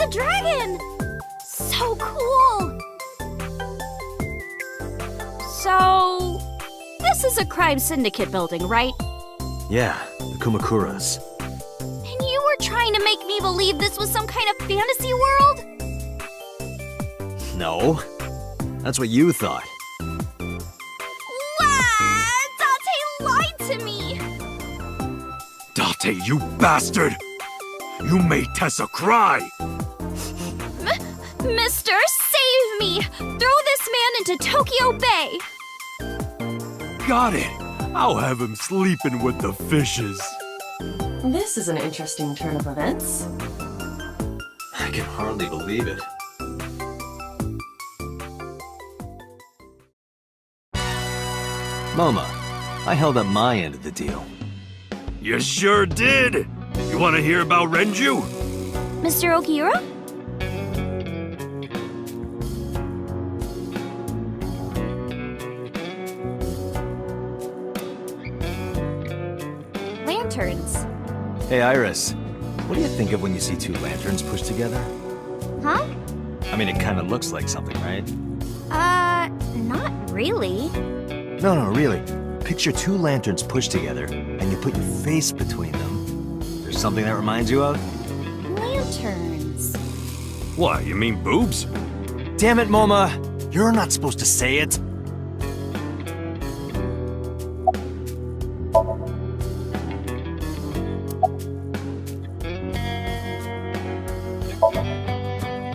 a dragon! So cool! So, this is a crime syndicate building, right? Yeah, the Kumakuras. And you were trying to make me believe this was some kind of fantasy world? No, that's what you thought. Date lied to me! Date, you bastard! You made Tessa cry! Mister, save me! Throw this man into Tokyo Bay! Got it! I'll have him sleeping with the fishes. This is an interesting turn of events. I can hardly believe it. Moma, I held up my end of the deal. You sure did! You want to hear about Renju? Mr. Okiura? Lanterns. Hey, Iris. What do you think of when you see two lanterns pushed together? Huh? I mean, it kind of looks like something, right? Not really. No, really. Picture two lanterns pushed together, and you put your face between them. There's something that reminds you of? Lanterns. What, you mean boobs? Damn it, Moma! You're not supposed to say it!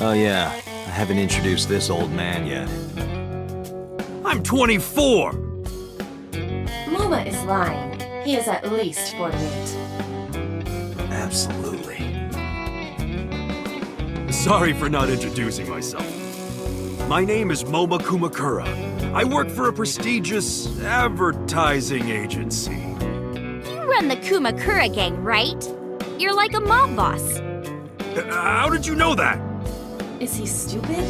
Oh yeah, I haven't introduced this old man yet. I'm 24! Moma is lying. He is at least 48. Absolutely. Sorry for not introducing myself. My name is Moma Kumakura. I work for a prestigious advertising agency. You run the Kumakura gang, right? You're like a mob boss. How did you know that? Is he stupid?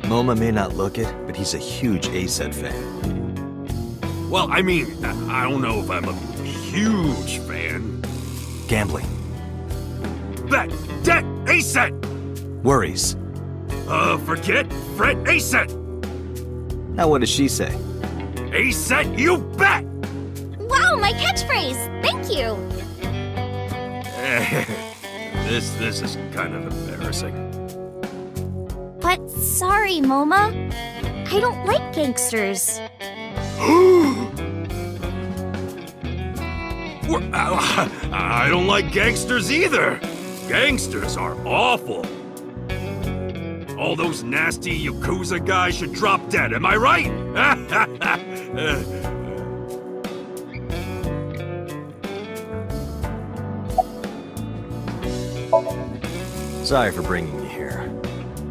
Moma may not look it, but he's a huge ASET fan. Well, I mean, I don't know if I'm a huge fan. Gambling. Bet! Debt! ASET! Worries. Forget? Fret! ASET! Now what does she say? ASET, you bet! Wow, my catchphrase! Thank you! This is kind of embarrassing. But sorry, Moma. I don't like gangsters. I don't like gangsters either. Gangsters are awful. All those nasty Yakuza guys should drop dead, am I right? Sorry for bringing you here.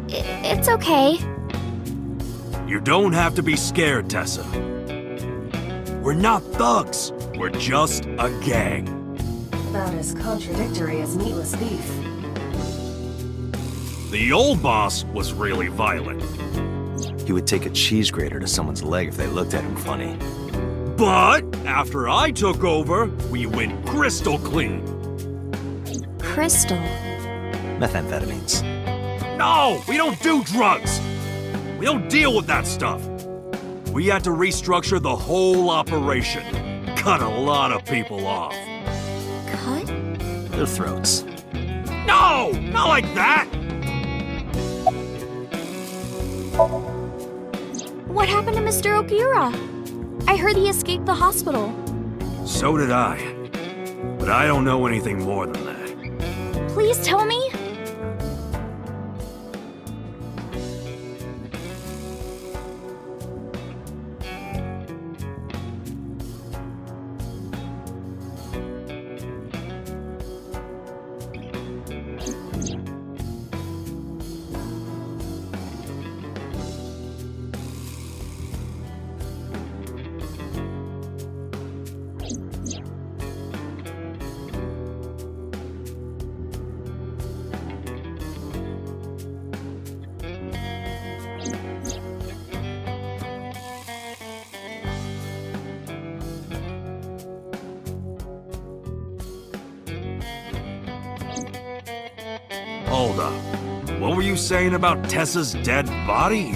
It's okay. You don't have to be scared, Tessa. We're not thugs. We're just a gang. About as contradictory as meatless beef. The old boss was really violent. He would take a cheese grater to someone's leg if they looked at him funny. But after I took over, we went crystal clean. Crystal. Methamphetamines. No, we don't do drugs. We don't deal with that stuff. We had to restructure the whole operation. Cut a lot of people off. Cut? Their throats. No, not like that. What happened to Mr. Okiura? I heard he escaped the hospital. So did I. But I don't know anything more than that. Please tell me? Hold up. What were you saying about Tessa's dead body?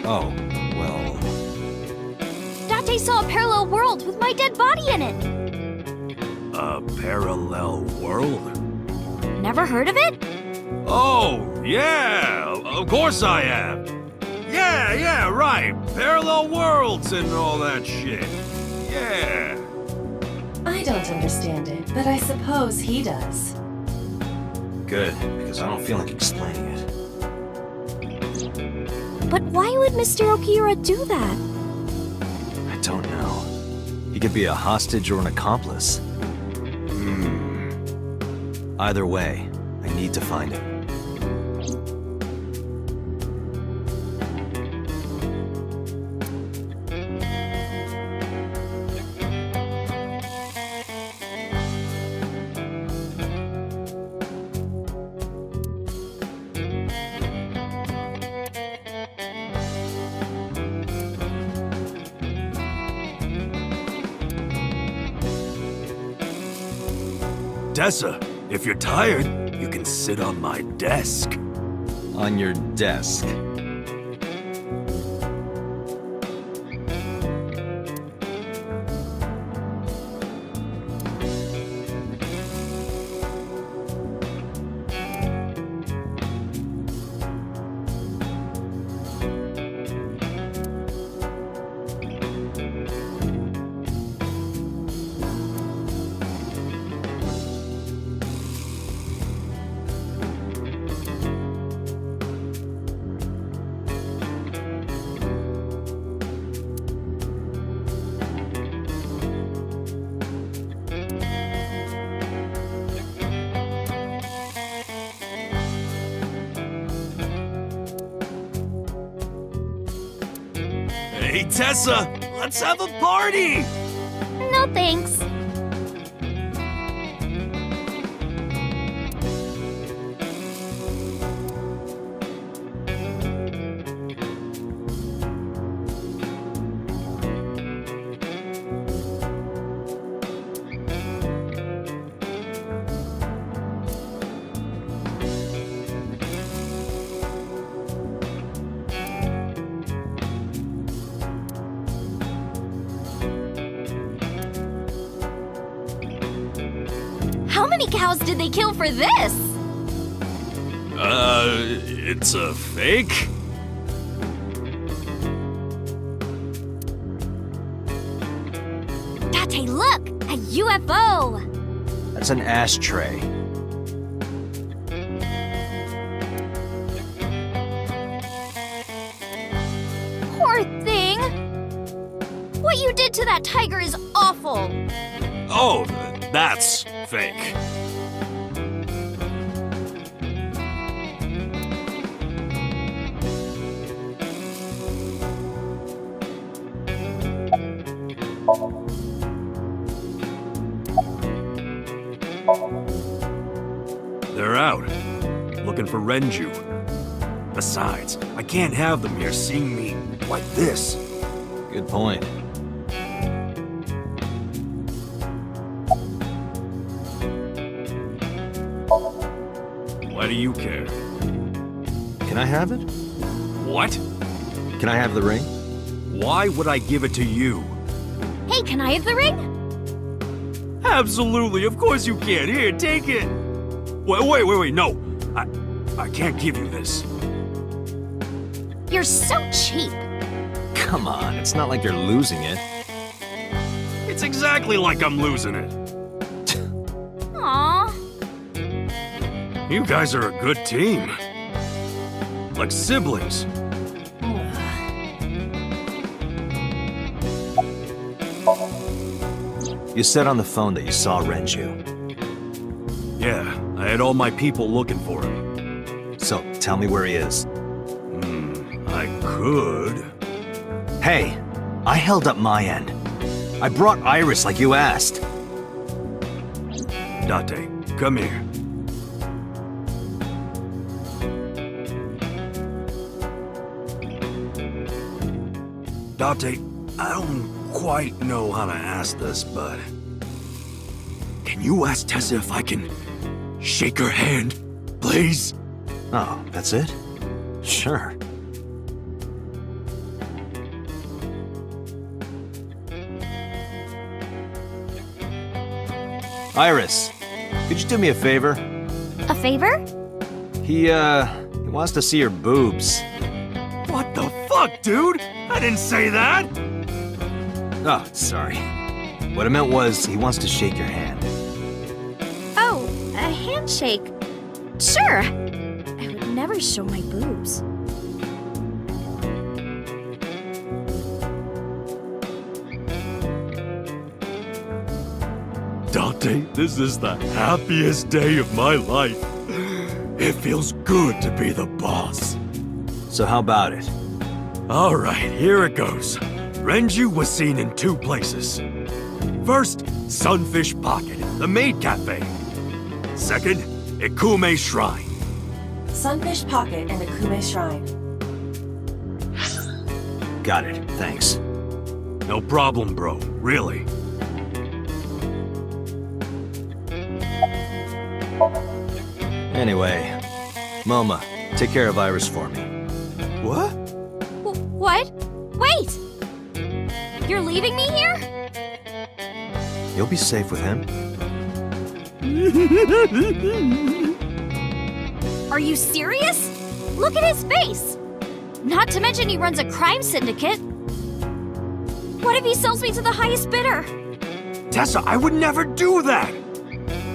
Oh, well... Date saw a parallel world with my dead body in it. A parallel world? Never heard of it? Oh, yeah! Of course I have! Yeah, right! Parallel worlds and all that shit. Yeah! I don't understand it, but I suppose he does. Good, because I don't feel like explaining it. But why would Mr. Okiura do that? I don't know. He could be a hostage or an accomplice. Either way, I need to find him. Tessa, if you're tired, you can sit on my desk. On your desk. Hey, Tessa, let's have a party! No thanks. How many cows did they kill for this? It's a fake? Date, look! A UFO! That's an ashtray. Poor thing! What you did to that tiger is awful! Oh, that's fake. They're out, looking for Renju. Besides, I can't have them here seeing me like this. Good point. Why do you care? Can I have it? What? Can I have the ring? Why would I give it to you? Hey, can I have the ring? Absolutely, of course you can. Here, take it. Wait, no. I can't give you this. You're so cheap. Come on, it's not like you're losing it. It's exactly like I'm losing it. Aww. You guys are a good team. Like siblings. You said on the phone that you saw Renju. Yeah, I had all my people looking for him. So, tell me where he is. I could. Hey, I held up my end. I brought Iris like you asked. Date, come here. Date, I don't quite know how to ask this, but... Can you ask Tessa if I can shake her hand, please? Oh, that's it? Sure. Iris, could you do me a favor? A favor? He wants to see your boobs. What the fuck, dude? I didn't say that! Oh, sorry. What I meant was, he wants to shake your hand. Oh, a handshake. Sure. I would never show my boobs. Dante, this is the happiest day of my life. It feels good to be the boss. So how about it? All right, here it goes. Renju was seen in 2 places. First, Sunfish Pocket, the maid cafe. Second, Ikume Shrine. Sunfish Pocket and Akume Shrine. Got it, thanks. No problem, bro. Really. Anyway, Moma, take care of Iris for me. What? What? Wait! You're leaving me here? You'll be safe with him. Are you serious? Look at his face! Not to mention he runs a crime syndicate. What if he sells me to the highest bidder? Tessa, I would never do that!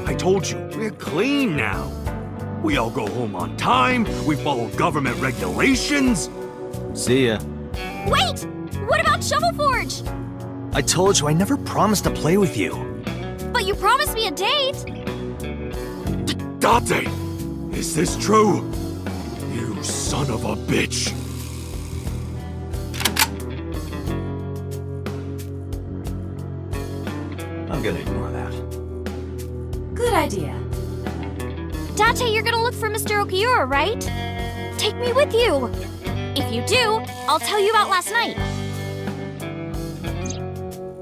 I told you, we're clean now. We all go home on time, we follow government regulations. See ya. Wait! What about Shovel Forge? I told you I never promised to play with you. But you promised me a date! Date! Is this true? You son of a bitch! I'm gonna ignore that. Good idea. Date, you're gonna look for Mr. Okiura, right? Take me with you! If you do, I'll tell you about last night.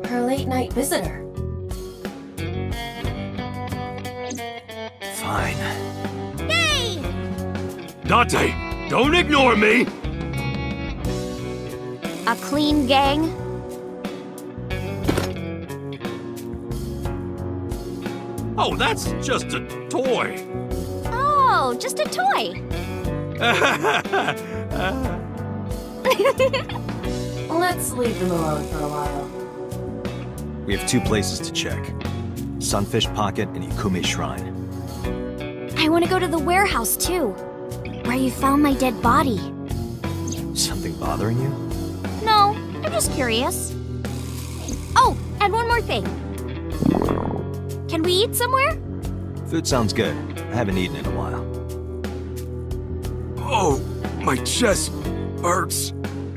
Her late night visitor. Fine. Yay! Date, don't ignore me! A clean gang? Oh, that's just a toy. Oh, just a toy. Let's leave them alone for a while. We have 2 places to check. Sunfish Pocket and Ikume Shrine. I want to go to the warehouse, too. Where you found my dead body. Something bothering you? No, I'm just curious. Oh, and one more thing. Can we eat somewhere? Food sounds good. I haven't eaten in a while. Oh, my chest hurts.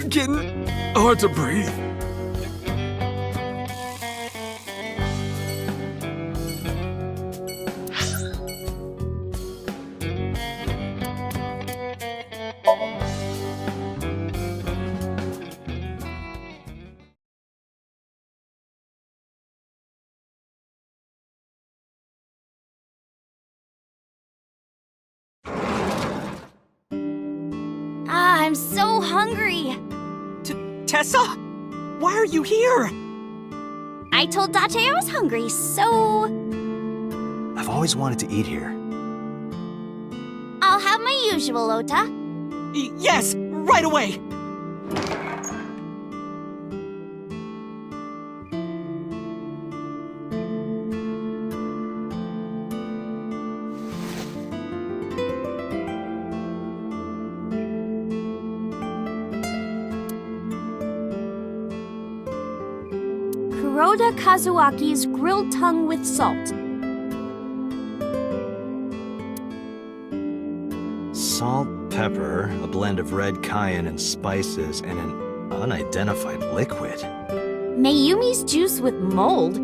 Getting hard to breathe. I'm so hungry. Tessa? Why are you here? I told Date I was hungry, so I've always wanted to eat here. I'll have my usual, Ota. Yes, right away! Kuroda Kazuaki's grilled tongue with salt. Salt, pepper, a blend of red cayenne and spices, and an unidentified liquid. Mayumi's juice with mold.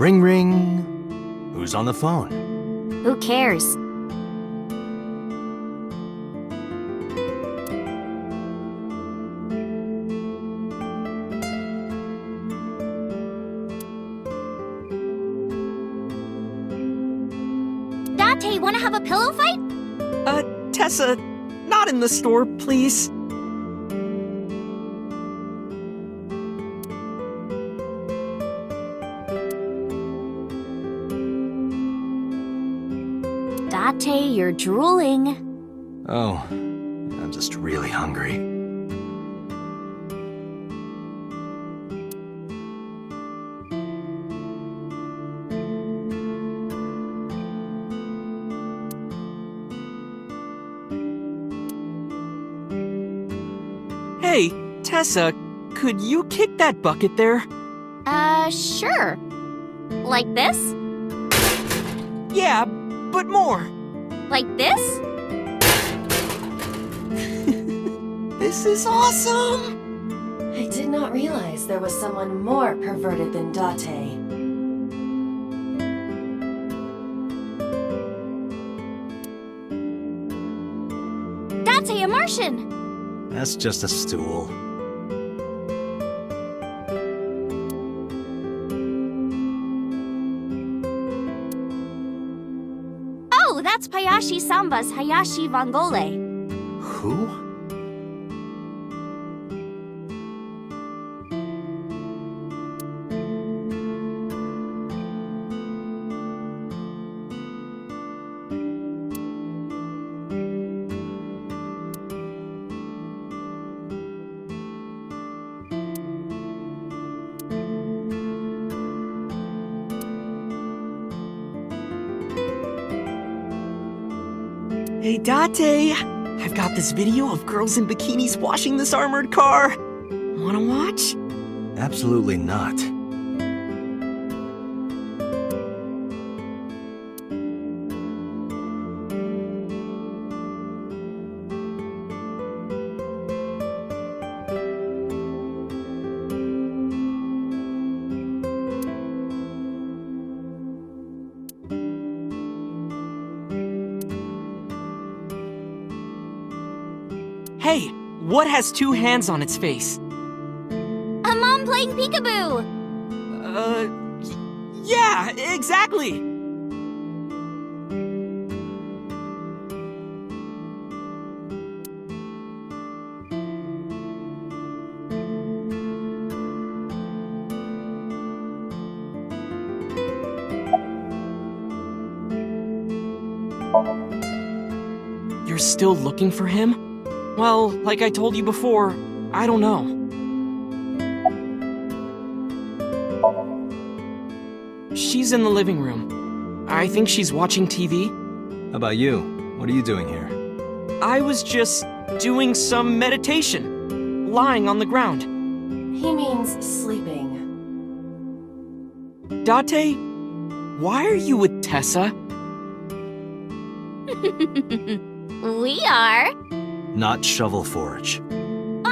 Ring, ring. Who's on the phone? Who cares? Date, wanna have a pillow fight? Tessa, not in the store, please. Date, you're drooling. Oh, I'm just really hungry. Hey, Tessa, could you kick that bucket there? Sure. Like this? Yeah, but more. Like this? This is awesome! I did not realize there was someone more perverted than Date. Date, a Martian! That's just a stool. Oh, that's Hayashi Samba's Hayashi Vangole. Who? Hey, Date, I've got this video of girls in bikinis washing this armored car. Wanna watch? Absolutely not. Hey, what has two hands on its face? A mom playing peekaboo! Yeah, exactly! You're still looking for him? Well, like I told you before, I don't know. She's in the living room. I think she's watching TV. How about you? What are you doing here? I was just doing some meditation, lying on the ground. He means sleeping. Date, why are you with Tessa? We are Not Shovel Forge.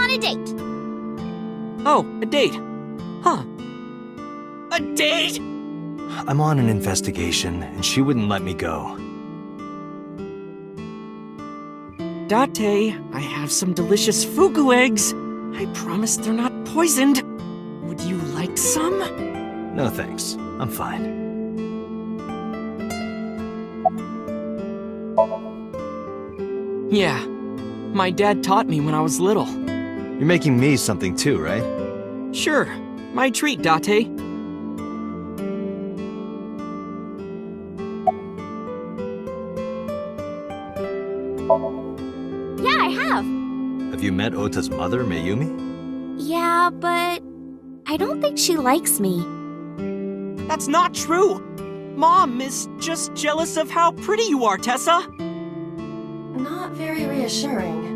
on a date. Oh, a date. Huh. A date? I'm on an investigation, and she wouldn't let me go. Date, I have some delicious fugu eggs. I promise they're not poisoned. Would you like some? No thanks. I'm fine. Yeah. My dad taught me when I was little. You're making me something too, right? Sure. My treat, Date. Yeah, I have. Have you met Ota's mother, Mayumi? Yeah, but I don't think she likes me. That's not true. Mom is just jealous of how pretty you are, Tessa. Not very reassuring.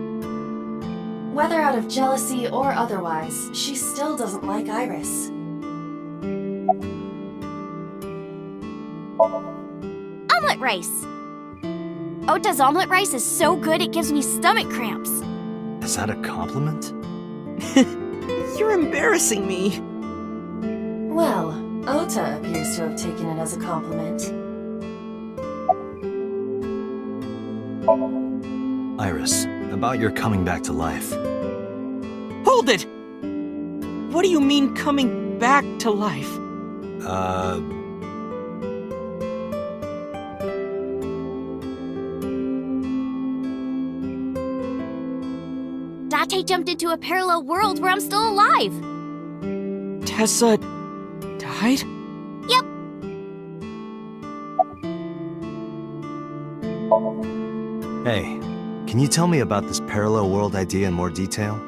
Whether out of jealousy or otherwise, she still doesn't like Iris. Omelet rice. Ota's omelet rice is so good it gives me stomach cramps. Is that a compliment? You're embarrassing me. Well, Ota appears to have taken it as a compliment. Iris, about your coming back to life. Hold it! What do you mean coming back to life? Date jumped into a parallel world where I'm still alive. Tessa died? Yep. Hey, can you tell me about this parallel world idea in more detail?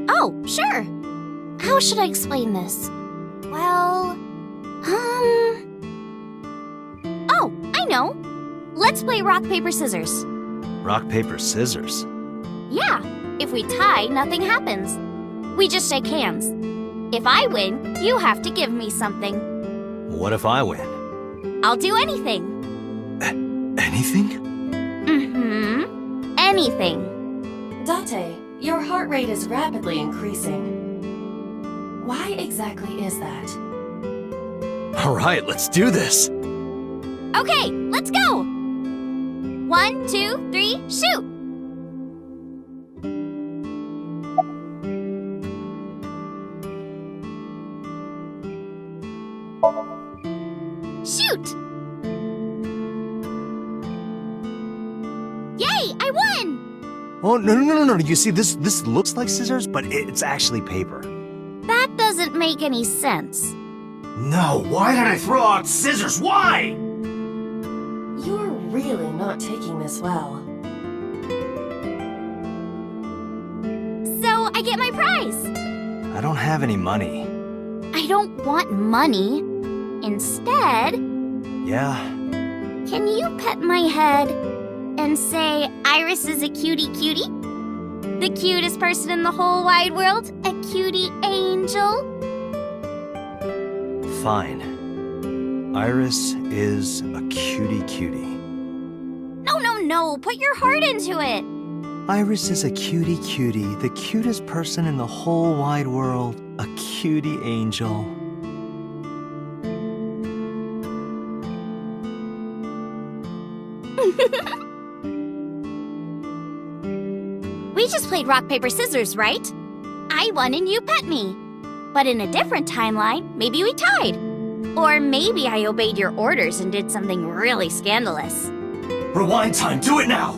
Oh, sure. How should I explain this? Well, Oh, I know. Let's play rock, paper, scissors. Rock, paper, scissors. Yeah, if we tie, nothing happens. We just shake hands. If I win, you have to give me something. What if I win? I'll do anything. Anything? Anything. Date, your heart rate is rapidly increasing. Why exactly is that? All right, let's do this. Okay, let's go. 1, 2, 3, shoot. Shoot! Yay, I won! Oh, no. You see, this looks like scissors, but it's actually paper. That doesn't make any sense. No, why did I throw out scissors? Why? You're really not taking this well. So I get my prize. I don't have any money. I don't want money. Instead, Yeah, can you pet my head and say Iris is a cutie? The cutest person in the whole wide world? A cutie angel? fine. Iris is a cutie. No, put your heart into it. Iris is a cutie, the cutest person in the whole wide world. A cutie angel. We just played rock, paper, scissors, right? I won and you pet me. But in a different timeline, maybe we tied. Or maybe I obeyed your orders and did something really scandalous. Rewind time, do it now!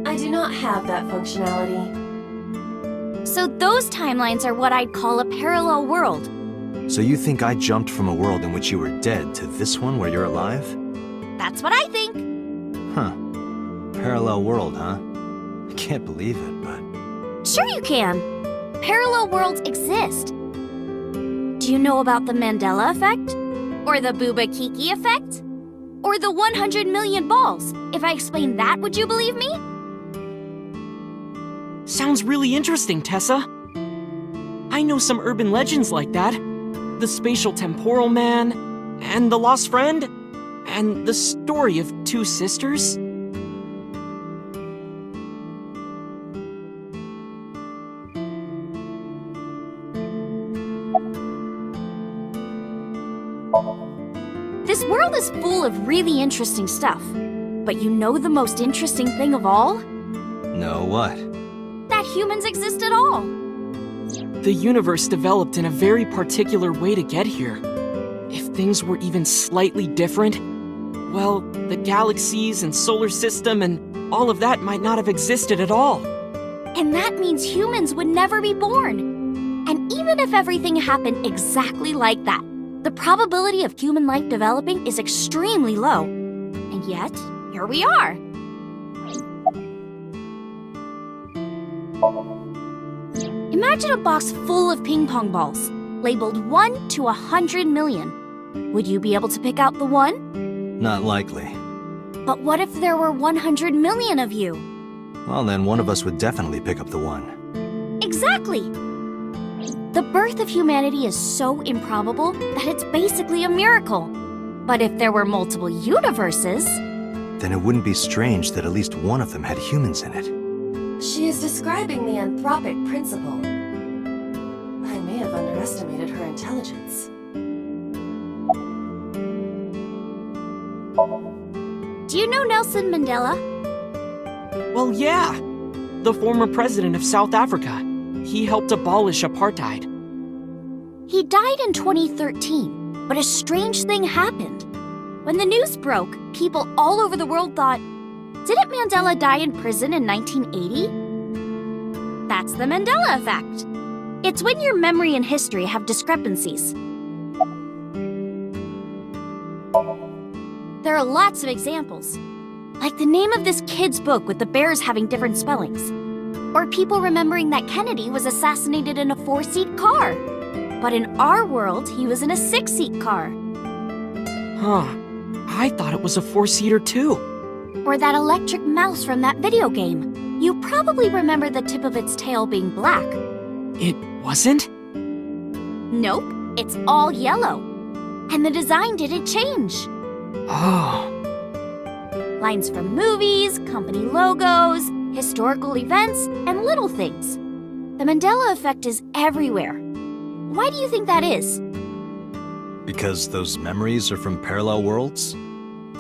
I do not have that functionality. So those timelines are what I'd call a parallel world. So you think I jumped from a world in which you were dead to this one where you're alive? That's what I think. Huh. Parallel world, huh? I can't believe it, but... Sure you can. Parallel worlds exist. Do you know about the Mandela effect? Or the Booba Kiki effect? Or the 100 million balls? If I explained that, would you believe me? Sounds really interesting, Tessa. I know some urban legends like that. The spatial temporal man, and the lost friend, and the story of two sisters. This world is full of really interesting stuff. But you know the most interesting thing of all? No, what? That humans exist at all. The universe developed in a very particular way to get here. If things were even slightly different, well, the galaxies and solar system and all of that might not have existed at all. And that means humans would never be born. And even if everything happened exactly like that, the probability of human life developing is extremely low. And yet, here we are. Imagine a box full of ping pong balls, labeled 1 to 100 million. Would you be able to pick out the one? Not likely. But what if there were 100 million of you? Well, then one of us would definitely pick up the one. Exactly! The birth of humanity is so improbable that it's basically a miracle. But if there were multiple universes... Then it wouldn't be strange that at least one of them had humans in it. She is describing the anthropic principle. I may have underestimated her intelligence. Do you know Nelson Mandela? Well, yeah. The former president of South Africa. He helped abolish apartheid. He died in 2013, but a strange thing happened. When the news broke, people all over the world thought, didn't Mandela die in prison in 1980? That's the Mandela effect. It's when your memory and history have discrepancies. There are lots of examples, like the name of this kid's book with the bears having different spellings, or people remembering that Kennedy was assassinated in a 4-seat car, but in our world, he was in a 6-seat car. Huh. I thought it was a 4-seater too. Or that electric mouse from that video game. You probably remember the tip of its tail being black. It wasn't? Nope, it's all yellow. And the design didn't change. Oh. Lines from movies, company logos, historical events, and little things. The Mandela effect is everywhere. Why do you think that is? Because those memories are from parallel worlds?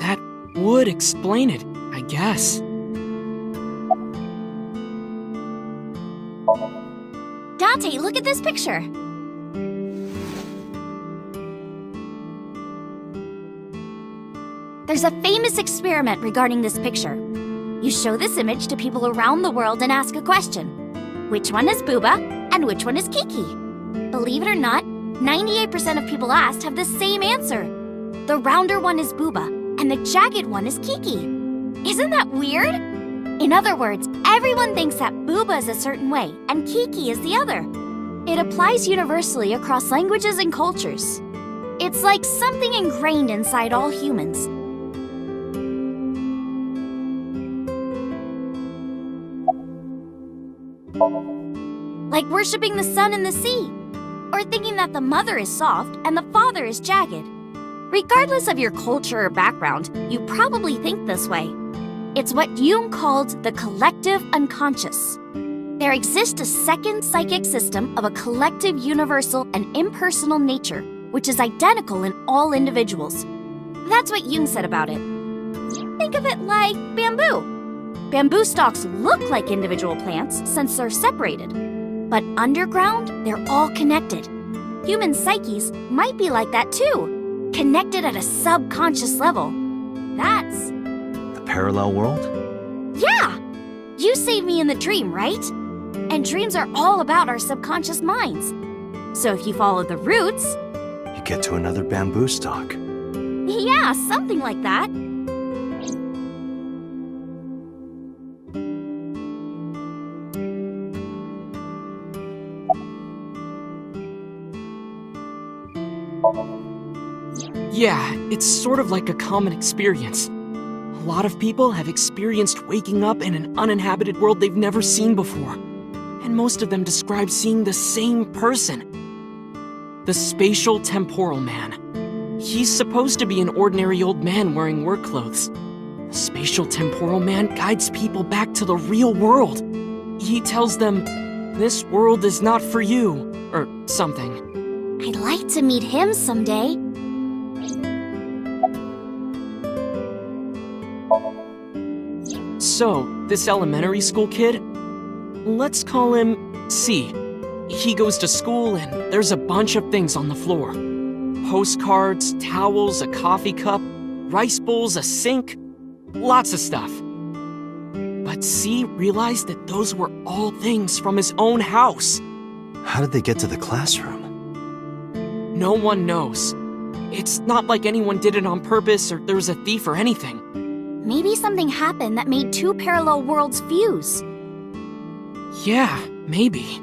That would explain it, I guess. Dante, look at this picture. There's a famous experiment regarding this picture. You show this image to people around the world and ask a question. Which one is Booba and which one is Kiki? Believe it or not, 98% of people asked have the same answer. The rounder one is Booba and the jagged one is Kiki. Isn't that weird? In other words, everyone thinks that Booba is a certain way and Kiki is the other. It applies universally across languages and cultures. It's like something ingrained inside all humans. Like worshipping the sun and the sea, or thinking that the mother is soft and the father is jagged. Regardless of your culture or background, you probably think this way. It's what Jung called the collective unconscious. There exists a second psychic system of a collective, universal, and impersonal nature, which is identical in all individuals. That's what Jung said about it. Think of it like bamboo. Bamboo stalks look like individual plants since they're separated. But underground, they're all connected. Human psyches might be like that too, connected at a subconscious level. That's... A parallel world? Yeah! You saved me in the dream, right? And dreams are all about our subconscious minds. So if you follow the roots... You get to another bamboo stalk. Yeah, something like that. Yeah, it's sort of like a common experience. A lot of people have experienced waking up in an uninhabited world they've never seen before. And most of them describe seeing the same person. The spatial temporal man. He's supposed to be an ordinary old man wearing work clothes. The spatial temporal man guides people back to the real world. He tells them, this world is not for you, or something. I'd like to meet him someday. So, this elementary school kid, let's call him C. He goes to school and there's a bunch of things on the floor. Postcards, towels, a coffee cup, rice bowls, a sink, lots of stuff. But C realized that those were all things from his own house. How did they get to the classroom? No one knows. It's not like anyone did it on purpose or there was a thief or anything. Maybe something happened that made two parallel worlds fuse. Yeah, maybe.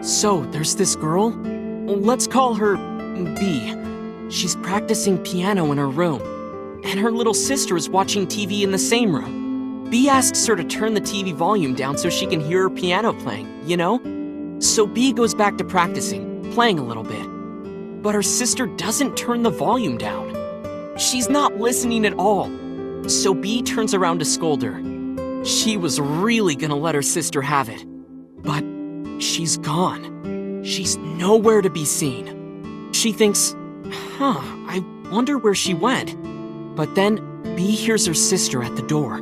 So, there's this girl. Let's call her B. She's practicing piano in her room. And her little sister is watching TV in the same room. B asks her to turn the TV volume down so she can hear her piano playing, you know? So B goes back to practicing, playing a little bit. But her sister doesn't turn the volume down. She's not listening at all. So B turns around to scold her. She was really gonna let her sister have it. But she's gone. She's nowhere to be seen. She thinks, I wonder where she went. But then, B hears her sister at the door.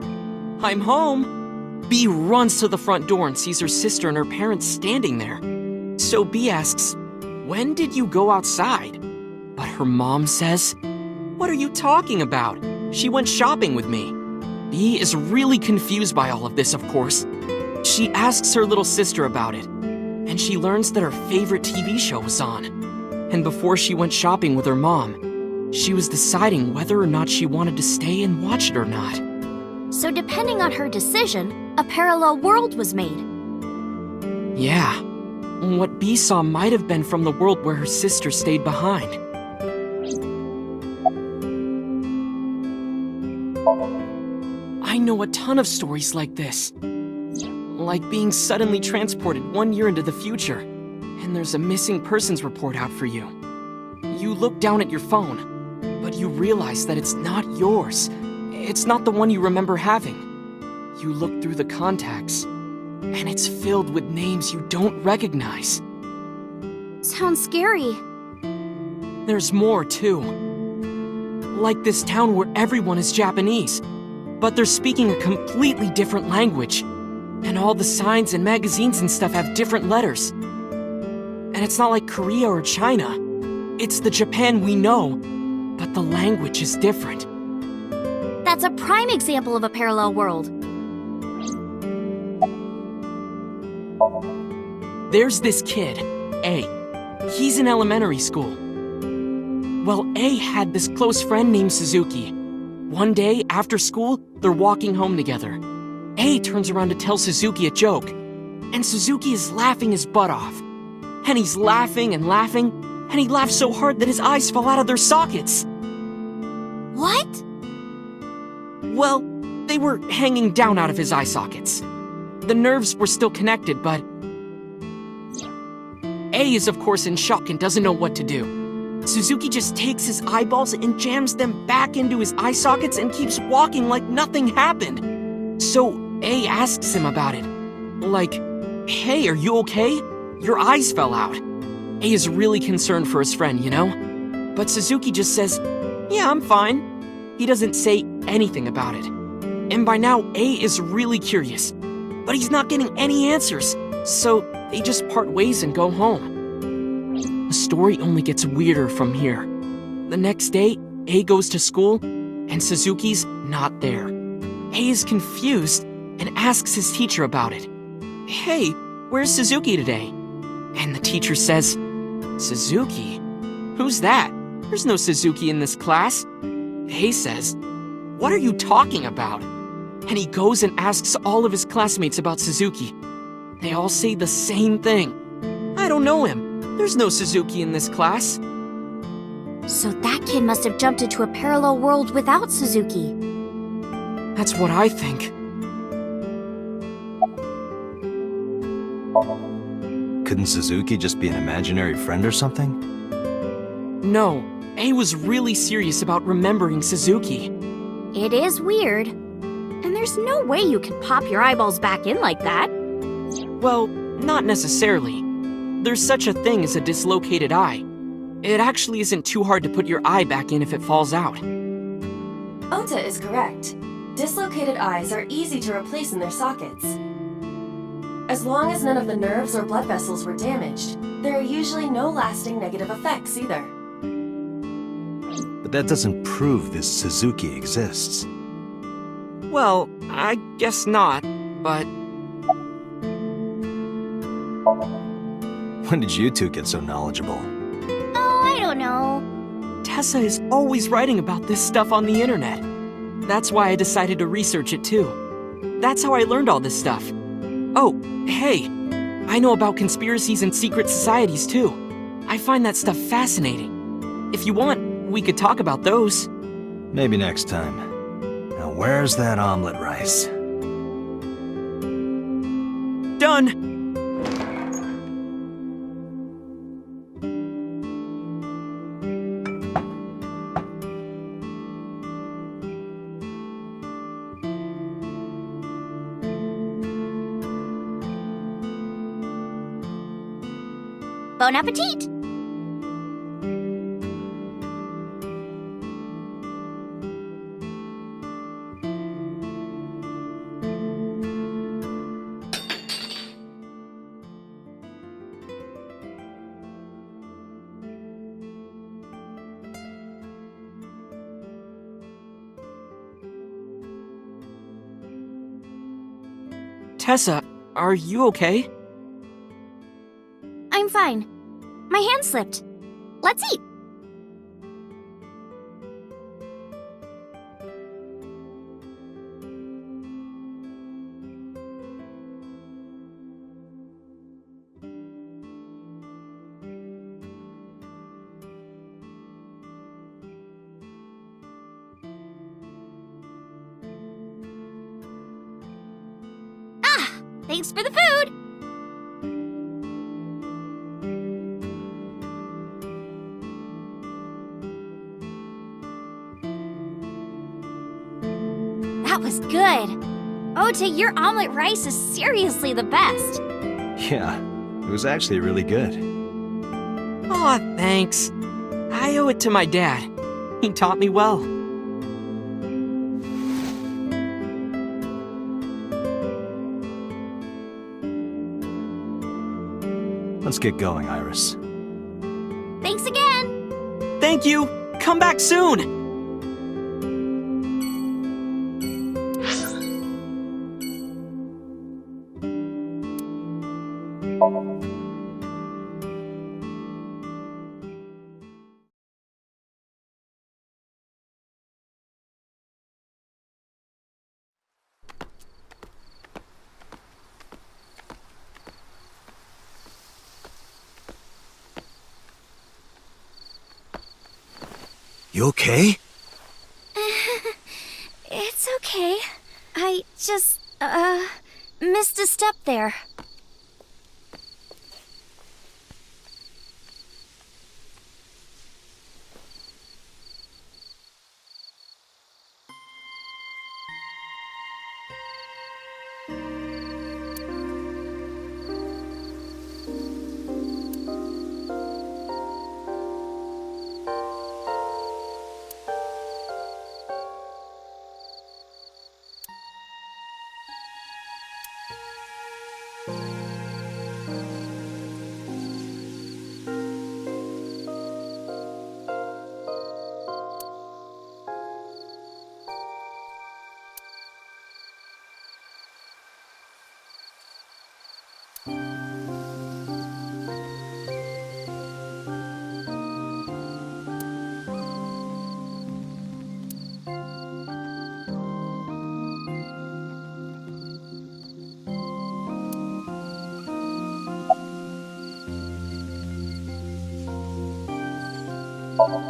I'm home! B runs to the front door and sees her sister and her parents standing there. So B asks, when did you go outside? But her mom says, what are you talking about? She went shopping with me. B is really confused by all of this, of course. She asks her little sister about it, and she learns that her favorite TV show was on. And before she went shopping with her mom, she was deciding whether or not she wanted to stay and watch it or not. So depending on her decision, a parallel world was made. Yeah. What B saw might have been from the world where her sister stayed behind. I know a ton of stories like this. Like being suddenly transported 1 year into the future, and there's a missing persons report out for you. You look down at your phone, but you realize that it's not yours. It's not the one you remember having. You look through the contacts, and it's filled with names you don't recognize. Sounds scary. There's more, too. Like this town where everyone is Japanese, but they're speaking a completely different language. And all the signs and magazines and stuff have different letters. And it's not like Korea or China. It's the Japan we know, but the language is different. That's a prime example of a parallel world. There's this kid, A. He's in elementary school. Well, A had this close friend named Suzuki. One day, after school, they're walking home together. A turns around to tell Suzuki a joke, and Suzuki is laughing his butt off. And he's laughing and laughing, and he laughs so hard that his eyes fall out of their sockets. What? Well, they were hanging down out of his eye sockets. The nerves were still connected, but A is of course in shock and doesn't know what to do. Suzuki just takes his eyeballs and jams them back into his eye sockets and keeps walking like nothing happened. So A asks him about it. Like, hey, are you okay? Your eyes fell out. A is really concerned for his friend, you know? But Suzuki just says, yeah, I'm fine. He doesn't say anything about it. And by now, A is really curious. But he's not getting any answers. So they just part ways and go home. The story only gets weirder from here. The next day, A goes to school, and Suzuki's not there. A is confused and asks his teacher about it. Hey, where's Suzuki today? And the teacher says, Suzuki? Who's that? There's no Suzuki in this class. A says, what are you talking about? And he goes and asks all of his classmates about Suzuki. They all say the same thing. I don't know him. There's no Suzuki in this class. So that kid must have jumped into a parallel world without Suzuki. That's what I think. Couldn't Suzuki just be an imaginary friend or something? No, A was really serious about remembering Suzuki. It is weird. And there's no way you can pop your eyeballs back in like that. Well, not necessarily. There's such a thing as a dislocated eye. It actually isn't too hard to put your eye back in if it falls out. Ota is correct. Dislocated eyes are easy to replace in their sockets. As long as none of the nerves or blood vessels were damaged, there are usually no lasting negative effects either. But that doesn't prove this Suzuki exists. Well, I guess not, but When did you two get so knowledgeable? Oh, I don't know. Tessa is always writing about this stuff on the internet. That's why I decided to research it too. That's how I learned all this stuff. Oh, hey, I know about conspiracies and secret societies too. I find that stuff fascinating. If you want, we could talk about those. Maybe next time. Now where's that omelet rice? Done! Bon appetit! Tessa, are you okay? I'm fine. My hand slipped. Let's eat. Thanks for the food! That was good. Ota, your omelet rice is seriously the best. Yeah, it was actually really good. Aw, thanks. I owe it to my dad. He taught me well. Let's get going, Iris. Thanks again! Thank you! Come back soon! You okay? It's okay. I just, missed a step there.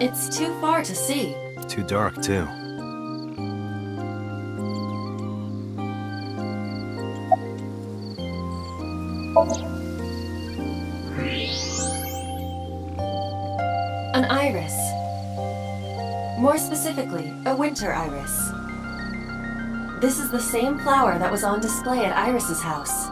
It's too far to see. Too dark, too. An iris. More specifically, a winter iris. This is the same flower that was on display at Iris's house.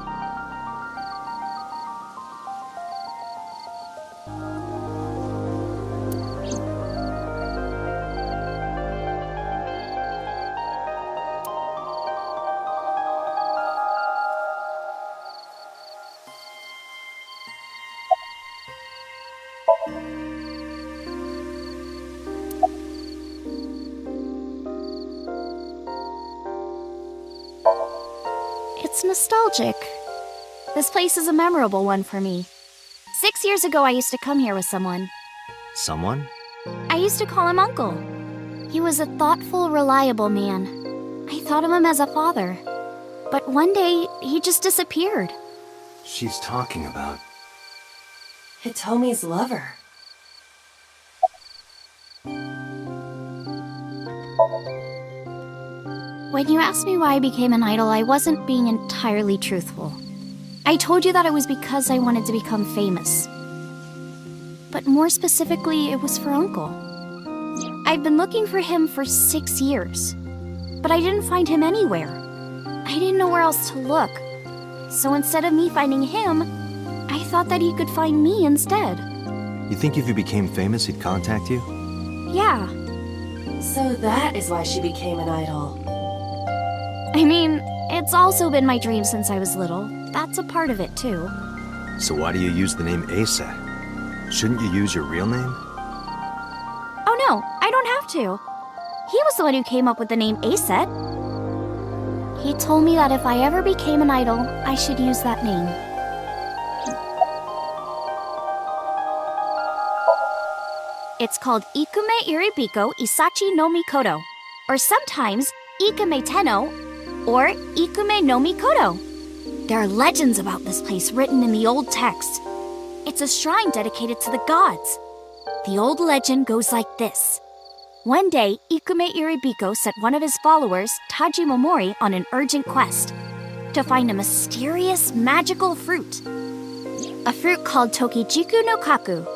It's nostalgic. This place is a memorable one for me. 6 years ago, I used to come here with someone. Someone? I used to call him Uncle. He was a thoughtful, reliable man. I thought of him as a father. But one day, he just disappeared. She's talking about... Hitomi's lover. When you asked me why I became an idol, I wasn't being entirely truthful. I told you that it was because I wanted to become famous. But more specifically, it was for Uncle. I've been looking for him for 6 years, but I didn't find him anywhere. I didn't know where else to look. So instead of me finding him, I thought that he could find me instead. You think if you became famous, he'd contact you? Yeah. So that is why she became an idol. I mean, it's also been my dream since I was little. That's a part of it, too. So why do you use the name Asa? Shouldn't you use your real name? Oh no, I don't have to. He was the one who came up with the name Aset. He told me that if I ever became an idol, I should use that name. It's called Ikume Iribiko Isachi no Mikoto, or sometimes Ikume Tenno, or Ikume no Mikoto. There are legends about this place written in the old text. It's a shrine dedicated to the gods. The old legend goes like this. One day, Ikume Iribiko sent one of his followers, Taji Momori, on an urgent quest to find a mysterious magical fruit. A fruit called Tokijiku no Kaku.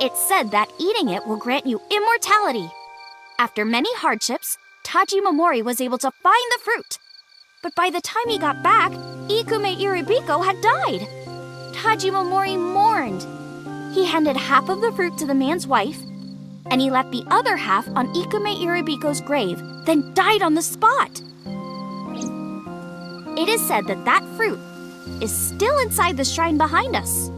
It's said that eating it will grant you immortality. After many hardships, Taji Momori was able to find the fruit. But by the time he got back, Ikume Iribiko had died. Taji Momori mourned. He handed half of the fruit to the man's wife, and he left the other half on Ikume Iribiko's grave, then died on the spot. It is said that that fruit is still inside the shrine behind us.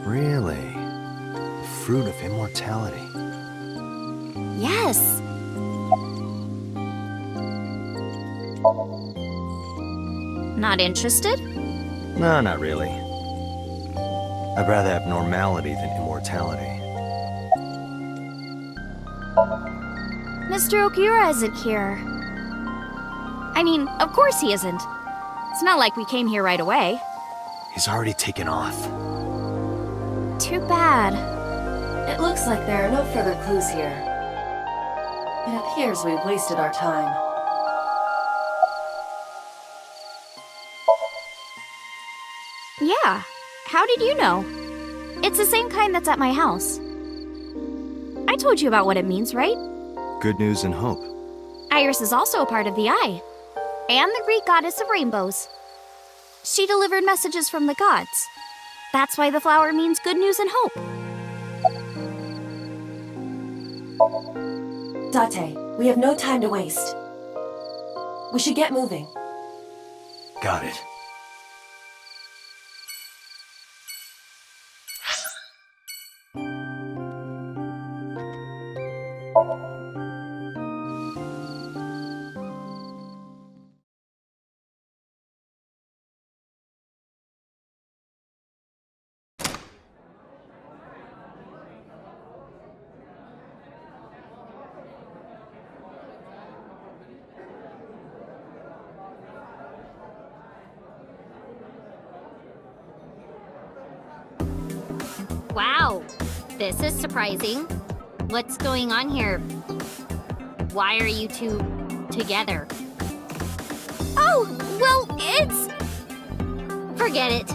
Really? The fruit of immortality. Yes. Not interested? No, not really. I'd rather have normality than immortality. Mr. Okiura isn't here. I mean, of course he isn't. It's not like we came here right away. He's already taken off. Too bad. It looks like there are no further clues here. It appears we've wasted our time. Yeah. How did you know? It's the same kind that's at my house. I told you about what it means, right? Good news and hope. Iris is also a part of the Eye, and the Greek goddess of rainbows. She delivered messages from the gods. That's why the flower means good news and hope. Date, we have no time to waste. We should get moving. Got it. Wow, this is surprising. What's going on here? Why are you two together? Oh, well, it's... Forget it.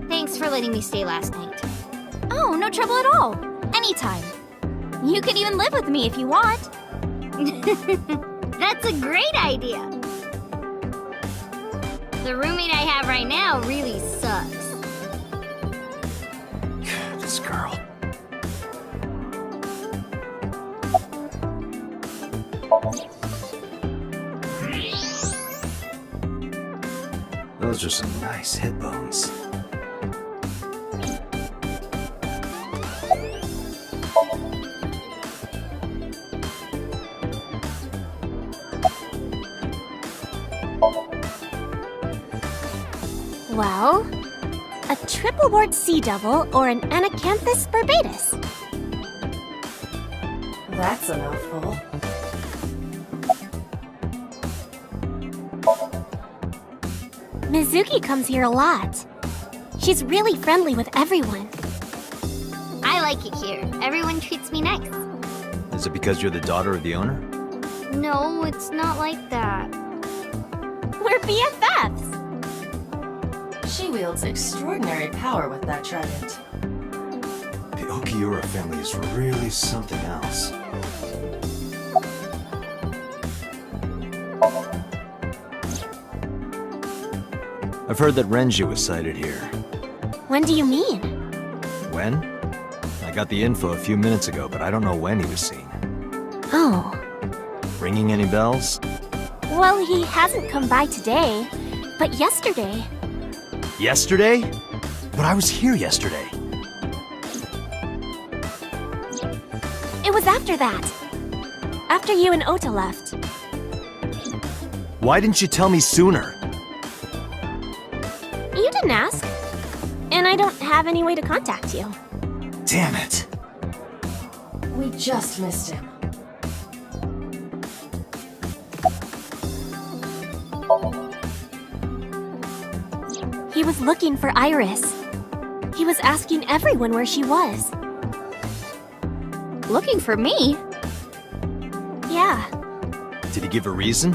Thanks for letting me stay last night. Oh, no trouble at all. Anytime. You can even live with me if you want. That's a great idea. The roommate I have right now really sucks. This girl. Those are some nice hip bones. Well, a triple wart sea devil or an Anacanthus barbatus. That's a mouthful. Mizuki comes here a lot. She's really friendly with everyone. I like it here. Everyone treats me nice. Is it because you're the daughter of the owner? No, it's not like that. We're BFFs. She wields extraordinary power with that trident. The Okiura family is really something else. I've heard that Renju was sighted here. When do you mean? When? I got the info a few minutes ago, but I don't know when he was seen. Oh. Ringing any bells? Well, he hasn't come by today, but yesterday. Yesterday? But I was here yesterday. It was after that. After you and Ota left. Why didn't you tell me sooner? You didn't ask. And I don't have any way to contact you. Damn it. We just missed him. He was looking for Iris. He was asking everyone where she was. Looking for me? Yeah. Did he give a reason?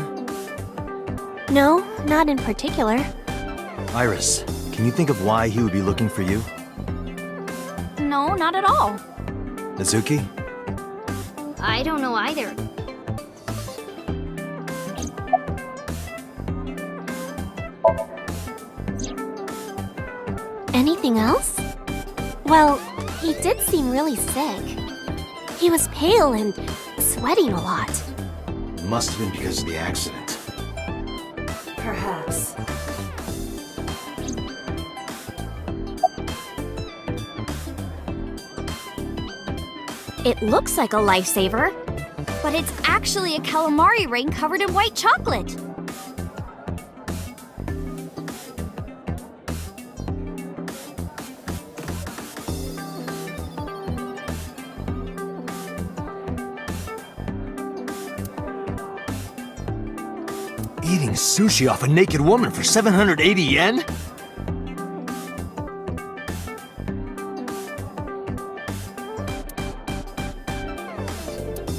No, not in particular. Iris, can you think of why he would be looking for you? No, not at all. Mizuki? I don't know either. Anything else? Well, he did seem really sick. He was pale and sweating a lot. It must have been because of the accident. Perhaps. It looks like a lifesaver, but it's actually a calamari ring covered in white chocolate. Eating sushi off a naked woman for 780 yen?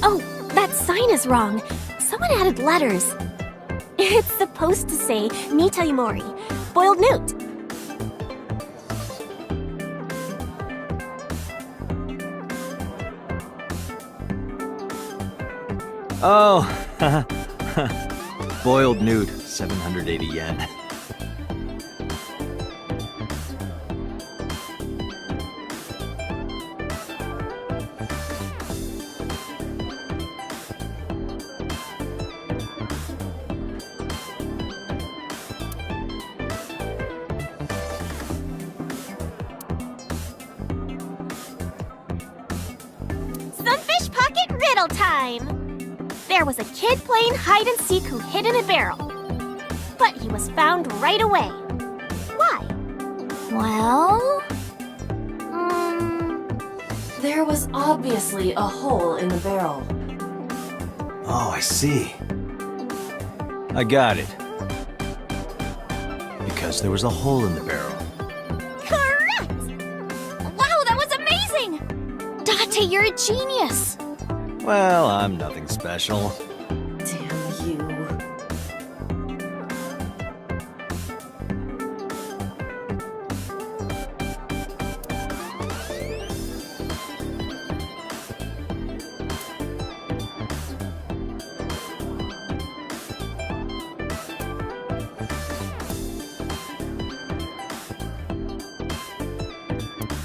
Oh, that sign is wrong. Someone added letters. It's supposed to say Nita Imori, boiled newt. Oh, boiled newt, 780 yen. Sunfish Pocket Riddle Time! There was a kid playing hide-and-seek who hid in a barrel. But he was found right away. Why? Well... There was obviously a hole in the barrel. Oh, I see. I got it. Because there was a hole in the barrel. Correct! Wow, that was amazing! Date, you're a genius! Well, I'm nothing special. Damn you.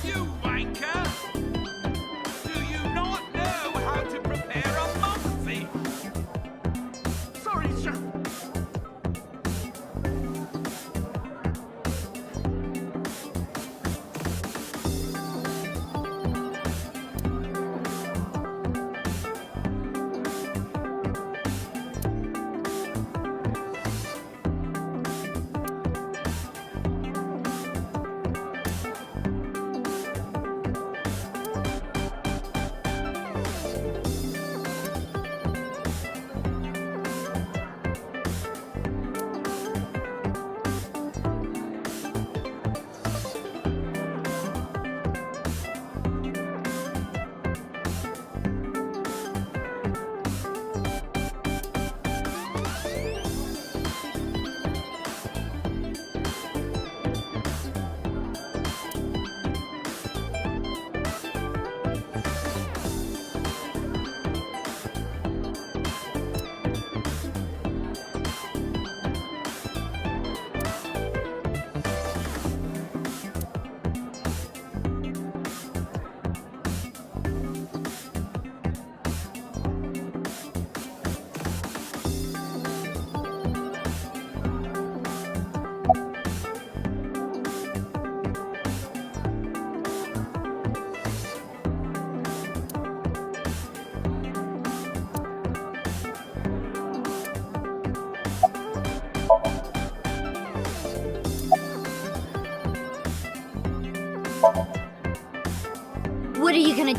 You wanker! Do you not know how to prepare a muffin?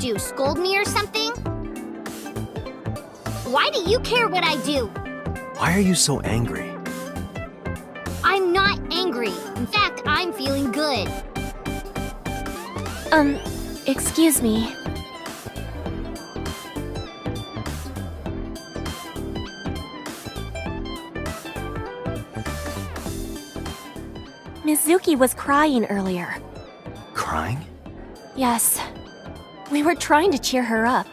do? Scold me or something? Why do you care what I do? Why are you so angry? I'm not angry. In fact, I'm feeling good. Excuse me. Mizuki was crying earlier. Crying? Yes. We were trying to cheer her up.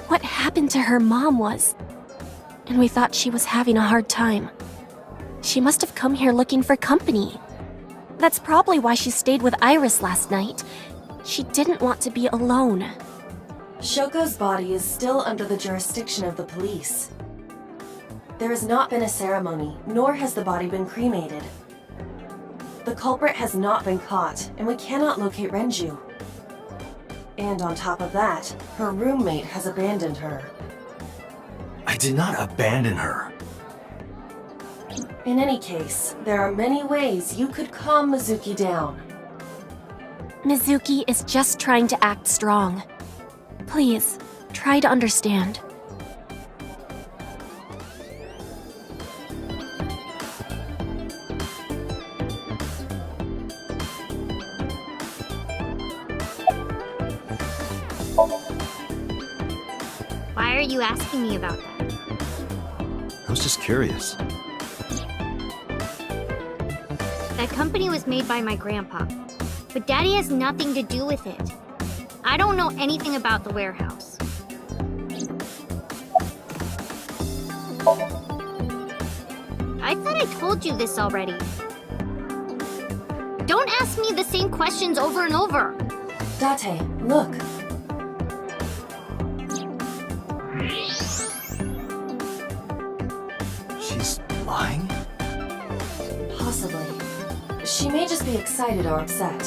What happened to her mom was... And we thought she was having a hard time. She must have come here looking for company. That's probably why she stayed with Iris last night. She didn't want to be alone. Shoko's body is still under the jurisdiction of the police. There has not been a ceremony, nor has the body been cremated. The culprit has not been caught, and we cannot locate Renju. And on top of that, her roommate has abandoned her. I did not abandon her. In any case, there are many ways you could calm Mizuki down. Mizuki is just trying to act strong. Please, try to understand. Why are you asking me about that? I was just curious. That company was made by my grandpa, but Daddy has nothing to do with it. I don't know anything about the warehouse. I thought I told you this already. Don't ask me the same questions over and over. Date, look. She's lying? Possibly. She may just be excited or upset.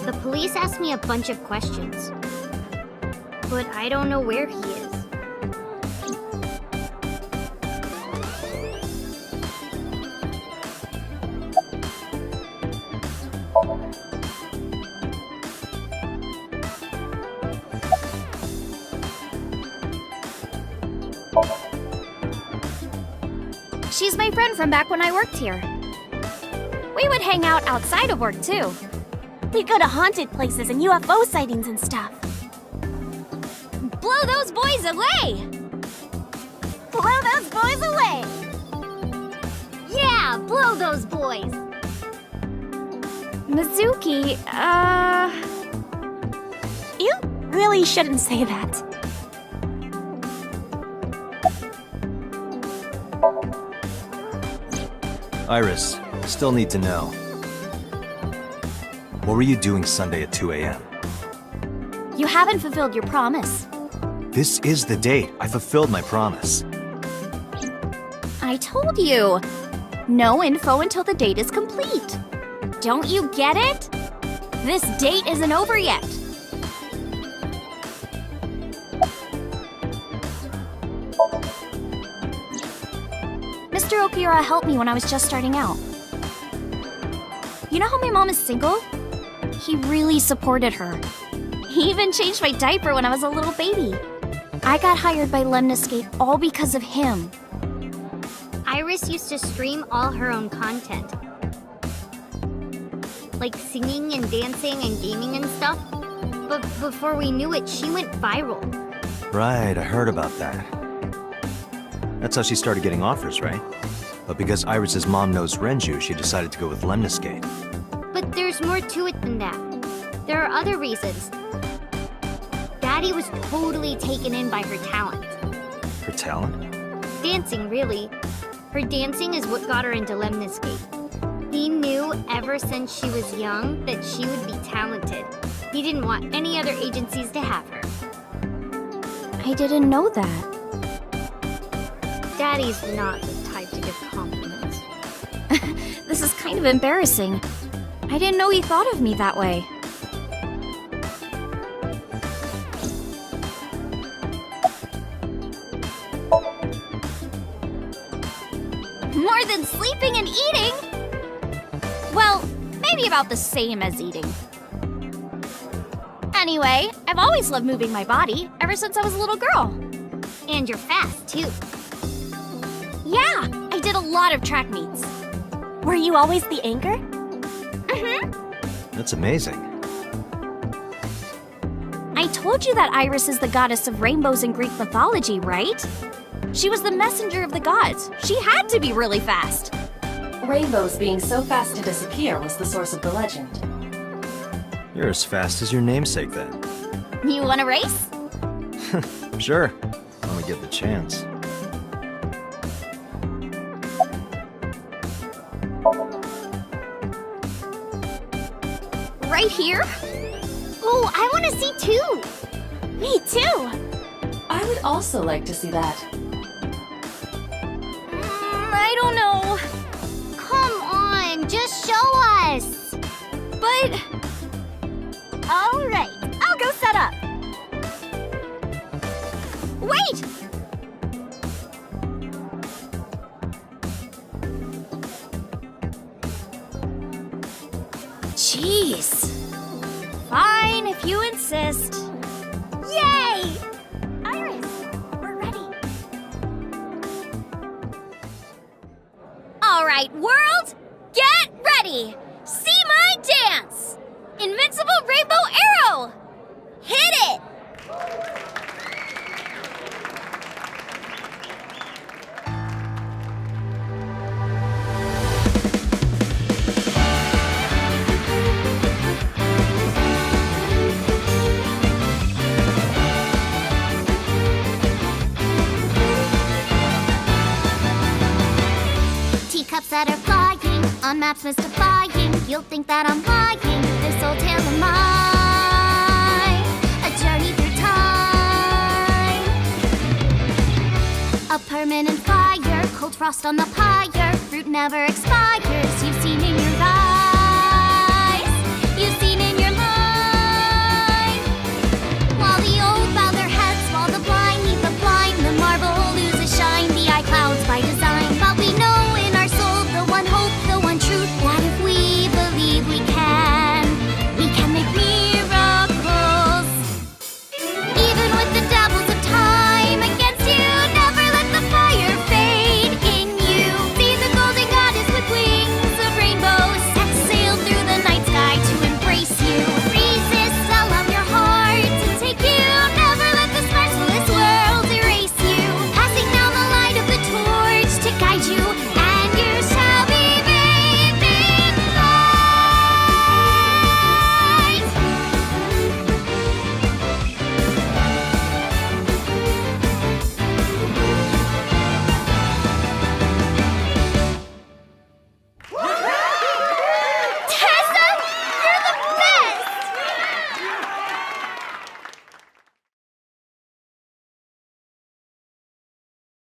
The police asked me a bunch of questions, but I don't know where he is. She's my friend from back when I worked here. We would hang out outside of work, too. We'd go to haunted places and UFO sightings and stuff. Blow those boys away! Blow those boys away! Yeah, blow those boys! Mizuki, You really shouldn't say that. Iris, still need to know. What were you doing Sunday at 2 a.m.? You haven't fulfilled your promise. This is the date. I fulfilled my promise. I told you. No info until the date is complete. Don't you get it? This date isn't over yet. Mr. Okura helped me when I was just starting out. You know how my mom is single? He really supported her. He even changed my diaper when I was a little baby. I got hired by Lemniscape all because of him. Iris used to stream all her own content. Like singing and dancing and gaming and stuff. But before we knew it, she went viral. Right, I heard about that. That's how she started getting offers, right? But because Iris's mom knows Renju, she decided to go with Lemniscape. But there's more to it than that. There are other reasons. Daddy was totally taken in by her talent. Her talent? Dancing, really. Her dancing is what got her into Lemniscape. He knew ever since she was young that she would be talented. He didn't want any other agencies to have her. I didn't know that. Daddy's not the type to give compliments. This is kind of embarrassing. I didn't know he thought of me that way. More than sleeping and eating! maybe about the same as eating. Anyway, I've always loved moving my body, ever since I was a little girl. And you're fast, too. Yeah, I did a lot of track meets. Were you always the anchor? That's amazing. I told you that Iris is the goddess of rainbows in Greek mythology, right? She was the messenger of the gods. She had to be really fast. Rainbows being so fast to disappear was the source of the legend. You're as fast as your namesake then. You want to race? Sure, when we get the chance. Right here? Oh, I want to see too. Me too! I would also like to see that. I don't know. Come on, just show us. But... All right, I'll go set up. Wait! Jeez. Fine, if you insist. Yay! Iris, we're ready. All right, world, get ready. See my dance. Invincible Rainbow Arrow. Hit it. Teacups that are flying, on maps mystifying. You'll think that I'm lying, this old tale of mine. A journey through time. A permanent fire, cold frost on the pyre. Fruit never expires.